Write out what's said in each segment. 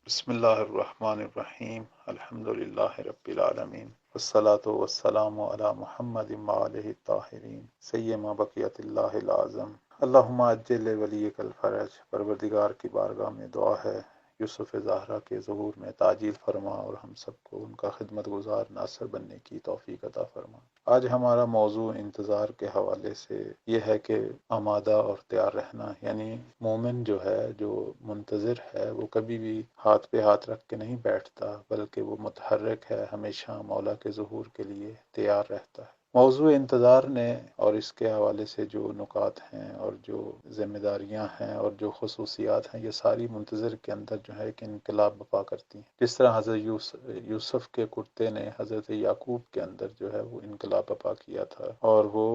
بسم اللہ الرحمن الرحیم الحمد للہ رب العالمین والصلاة والسلام علی محمد وآلہ الطاہرین سیما بقیت اللہ العظم اللہم عجل ولیک الفرج۔ پروردگار کی بارگاہ میں دعا ہے یوسف زہرا کے ظہور میں تعجیل فرما اور ہم سب کو ان کا خدمت گزار ناصر بننے کی توفیق عطا فرما۔ آج ہمارا موضوع انتظار کے حوالے سے یہ ہے کہ آمادہ اور تیار رہنا، یعنی مومن جو ہے، جو منتظر ہے، وہ کبھی بھی ہاتھ پہ ہاتھ رکھ کے نہیں بیٹھتا، بلکہ وہ متحرک ہے، ہمیشہ مولا کے ظہور کے لیے تیار رہتا ہے۔ موضوع انتظار نے اور اس کے حوالے سے جو نکات ہیں اور جو ذمہ داریاں ہیں اور جو خصوصیات ہیں، یہ ساری منتظر کے اندر جو ہے کہ انقلاب برپا کرتی ہیں۔ جس طرح حضرت یوسف کے کرتے نے حضرت یعقوب کے اندر جو ہے وہ انقلاب برپا کیا تھا، اور وہ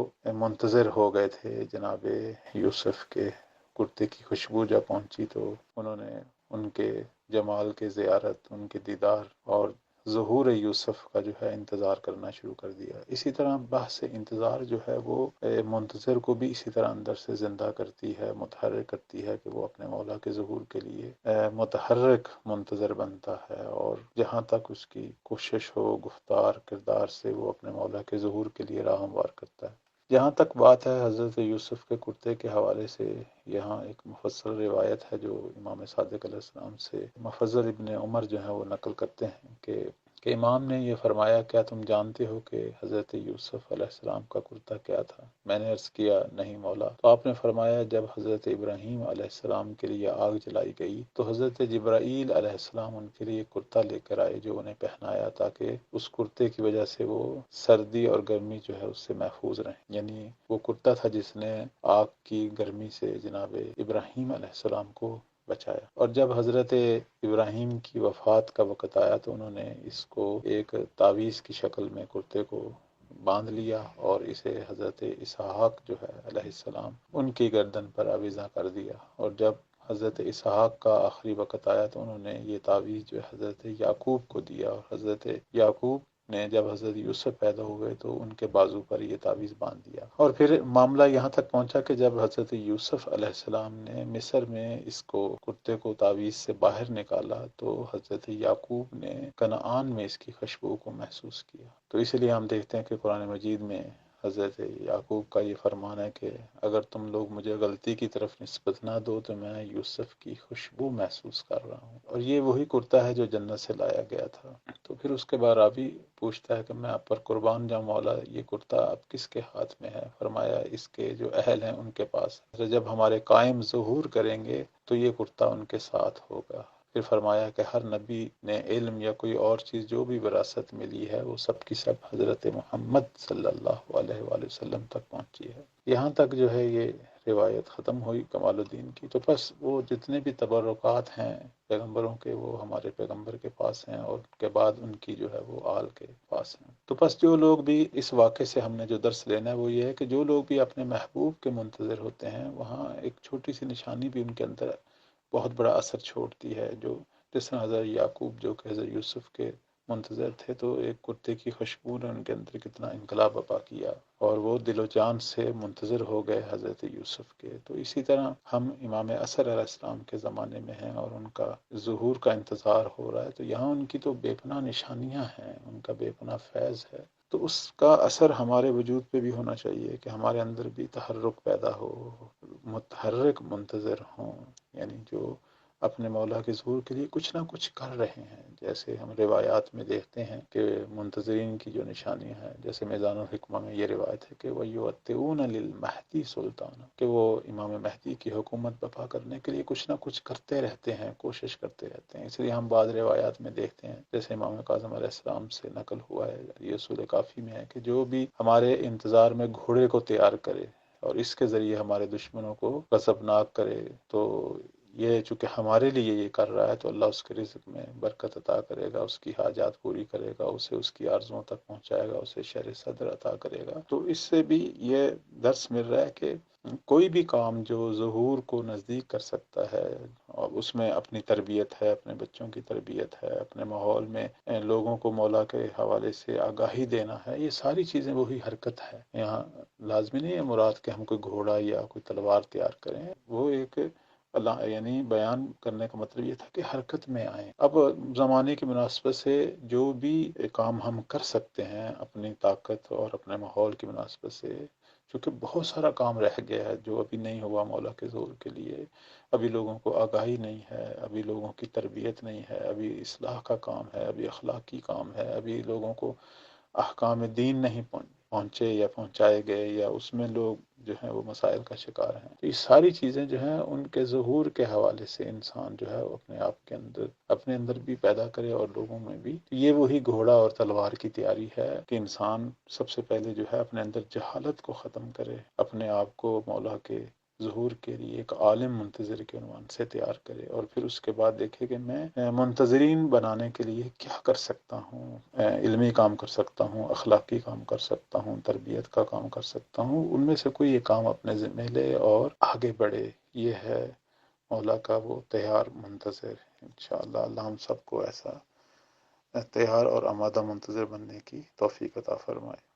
منتظر ہو گئے تھے جناب یوسف کے کرتے کی خوشبو جب پہنچی تو انہوں نے ان کے جمال کے زیارت، ان کے دیدار اور ظہور یوسف کا جو ہے انتظار کرنا شروع کر دیا۔ اسی طرح بحث انتظار جو ہے وہ منتظر کو بھی اسی طرح اندر سے زندہ کرتی ہے، متحرک کرتی ہے کہ وہ اپنے مولا کے ظہور کے لیے متحرک منتظر بنتا ہے، اور جہاں تک اس کی کوشش ہو گفتار کردار سے وہ اپنے مولا کے ظہور کے لیے راہ ہموار کرتا ہے۔ جہاں تک بات ہے حضرت یوسف کے کرتے کے حوالے سے، یہاں ایک مفصل روایت ہے جو امام صادق علیہ السلام سے مفضل ابن عمر جو ہے وہ نقل کرتے ہیں کہ امام نے یہ فرمایا، کیا تم جانتے ہو کہ حضرت یوسف علیہ السلام کا کرتا کیا تھا؟ میں نے عرض کیا، نہیں مولا۔ تو آپ نے فرمایا، جب حضرت ابراہیم علیہ السلام کے لیے آگ جلائی گئی تو حضرت جبرائیل علیہ السلام ان کے لیے کرتا لے کر آئے جو انہیں پہنایا، تاکہ اس کرتے کی وجہ سے وہ سردی اور گرمی جو ہے اس سے محفوظ رہیں۔ یعنی وہ کرتا تھا جس نے آگ کی گرمی سے جناب ابراہیم علیہ السلام کو بچایا۔ اور جب حضرت ابراہیم کی وفات کا وقت آیا تو انہوں نے اس کو ایک تعویذ کی شکل میں کرتے کو باندھ لیا اور اسے حضرت اسحاق جو ہے علیہ السلام ان کی گردن پر آویزاں کر دیا۔ اور جب حضرت اسحاق کا آخری وقت آیا تو انہوں نے یہ تعویذ جو ہے حضرت یعقوب کو دیا، اور حضرت یعقوب نے جب حضرت یوسف پیدا ہوئے تو ان کے بازو پر یہ تعویذ باندھ دیا۔ اور پھر معاملہ یہاں تک پہنچا کہ جب حضرت یوسف علیہ السلام نے مصر میں اس کو کرتے کو تعویذ سے باہر نکالا تو حضرت یعقوب نے کنعان میں اس کی خوشبو کو محسوس کیا۔ تو اس لیے ہم دیکھتے ہیں کہ قرآن مجید میں حضرت یعقوب کا یہ فرمان ہے کہ اگر تم لوگ مجھے غلطی کی طرف نسبت نہ دو تو میں یوسف کی خوشبو محسوس کر رہا ہوں۔ اور یہ وہی کرتا ہے جو جنت سے لایا گیا تھا۔ تو پھر اس کے بعد راوی پوچھتا ہے کہ میں آپ پر قربان جاؤں مولا، یہ کرتا اب کس کے ہاتھ میں ہے؟ فرمایا، اس کے جو اہل ہیں ان کے پاس ہے، جب ہمارے قائم ظہور کریں گے تو یہ کرتا ان کے ساتھ ہوگا۔ پھر فرمایا کہ ہر نبی نے علم یا کوئی اور چیز جو بھی وراثت ملی ہے وہ سب کی سب حضرت محمد صلی اللہ علیہ وآلہ وسلم تک پہنچی ہے۔ یہاں تک جو ہے یہ روایت ختم ہوئی کمال الدین کی۔ تو بس وہ جتنے بھی تبرکات ہیں پیغمبروں کے وہ ہمارے پیغمبر کے پاس ہیں، اور کے بعد ان کی جو ہے وہ آل کے پاس ہیں۔ تو بس جو لوگ بھی اس واقعے سے ہم نے جو درس لینا ہے وہ یہ ہے کہ جو لوگ بھی اپنے محبوب کے منتظر ہوتے ہیں، وہاں ایک چھوٹی سی نشانی بھی ان کے اندر بہت بڑا اثر چھوڑتی ہے۔ جو جس طرح حضرت یعقوب جو کہ حضرت یوسف کے منتظر تھے، تو ایک کرتے کی خوشبو نے ان کے اندر کتنا انقلاب برپا کیا، اور وہ دل و جان سے منتظر ہو گئے حضرت یوسف کے۔ تو اسی طرح ہم امام عصر علیہ السلام کے زمانے میں ہیں اور ان کا ظہور کا انتظار ہو رہا ہے، تو یہاں ان کی تو بے پناہ نشانیاں ہیں، ان کا بے پناہ فیض ہے۔ تو اس کا اثر ہمارے وجود پہ بھی ہونا چاہیے کہ ہمارے اندر بھی تحرک پیدا ہو، متحرک منتظر ہوں، یعنی جو اپنے مولا کے ظہور کے لیے کچھ نہ کچھ کر رہے ہیں۔ جیسے ہم روایات میں دیکھتے ہیں کہ منتظرین کی جو نشانیاں ہیں، جیسے میزان الحکمہ میں یہ روایت ہے کہ وَيُوَطِّئُونَ لِلْمَهْدِي سُلْطَانًا، کہ وہ امام مہدی کی حکومت برپا کرنے کے لیے کچھ نہ کچھ کرتے رہتے ہیں، کوشش کرتے رہتے ہیں۔ اس لیے ہم بعض روایات میں دیکھتے ہیں، جیسے امام کاظم علیہ السلام سے نقل ہوا ہے، یہ اصول کافی میں ہے کہ جو بھی ہمارے انتظار میں گھوڑے کو تیار کرے اور اس کے ذریعے ہمارے دشمنوں کو غضبناک کرے، تو یہ چونکہ ہمارے لیے یہ کر رہا ہے تو اللہ اس کے رزق میں برکت عطا کرے گا، اس کی حاجات پوری کرے گا، اسے اس کی آرزوؤں تک پہنچائے گا، اسے شرح صدر عطا کرے گا۔ تو اس سے بھی یہ درس مل رہا ہے کہ کوئی بھی کام جو ظہور کو نزدیک کر سکتا ہے، اور اس میں اپنی تربیت ہے، اپنے بچوں کی تربیت ہے، اپنے ماحول میں لوگوں کو مولا کے حوالے سے آگاہی دینا ہے، یہ ساری چیزیں وہی حرکت ہے۔ یہاں لازمی نہیں ہے مراد کہ ہم کوئی گھوڑا یا کوئی تلوار تیار کریں، وہ ایک اللہ یعنی بیان کرنے کا مطلب یہ تھا کہ حرکت میں آئیں۔ اب زمانے کی مناسبت سے جو بھی کام ہم کر سکتے ہیں اپنی طاقت اور اپنے ماحول کی مناسبت سے، چونکہ بہت سارا کام رہ گیا ہے جو ابھی نہیں ہوا مولا کے زور کے لیے، ابھی لوگوں کو آگاہی نہیں ہے، ابھی لوگوں کی تربیت نہیں ہے، ابھی اصلاح کا کام ہے، ابھی اخلاقی کام ہے، ابھی لوگوں کو احکام دین نہیں پہنچے یا پہنچائے گئے، یا اس میں لوگ جو ہیں وہ مسائل کا شکار ہیں۔ تو یہ ساری چیزیں جو ہیں ان کے ظہور کے حوالے سے انسان جو ہے وہ اپنے آپ کے اندر اپنے اندر بھی پیدا کرے اور لوگوں میں بھی۔ یہ وہی گھوڑا اور تلوار کی تیاری ہے کہ انسان سب سے پہلے جو ہے اپنے اندر جہالت کو ختم کرے، اپنے آپ کو مولا کے ظہور کے لیے ایک عالم منتظر کے عنوان سے تیار کرے، اور پھر اس کے بعد دیکھے کہ میں منتظرین بنانے کے لیے کیا کر سکتا ہوں، علمی کام کر سکتا ہوں، اخلاقی کام کر سکتا ہوں، تربیت کا کام کر سکتا ہوں، ان میں سے کوئی ایک کام اپنے ذمہ لے اور آگے بڑھے۔ یہ ہے مولا کا وہ تیار منتظر۔ انشاءاللہ اللہ ہم سب کو ایسا تیار اور آمادہ منتظر بننے کی توفیق عطا فرمائے۔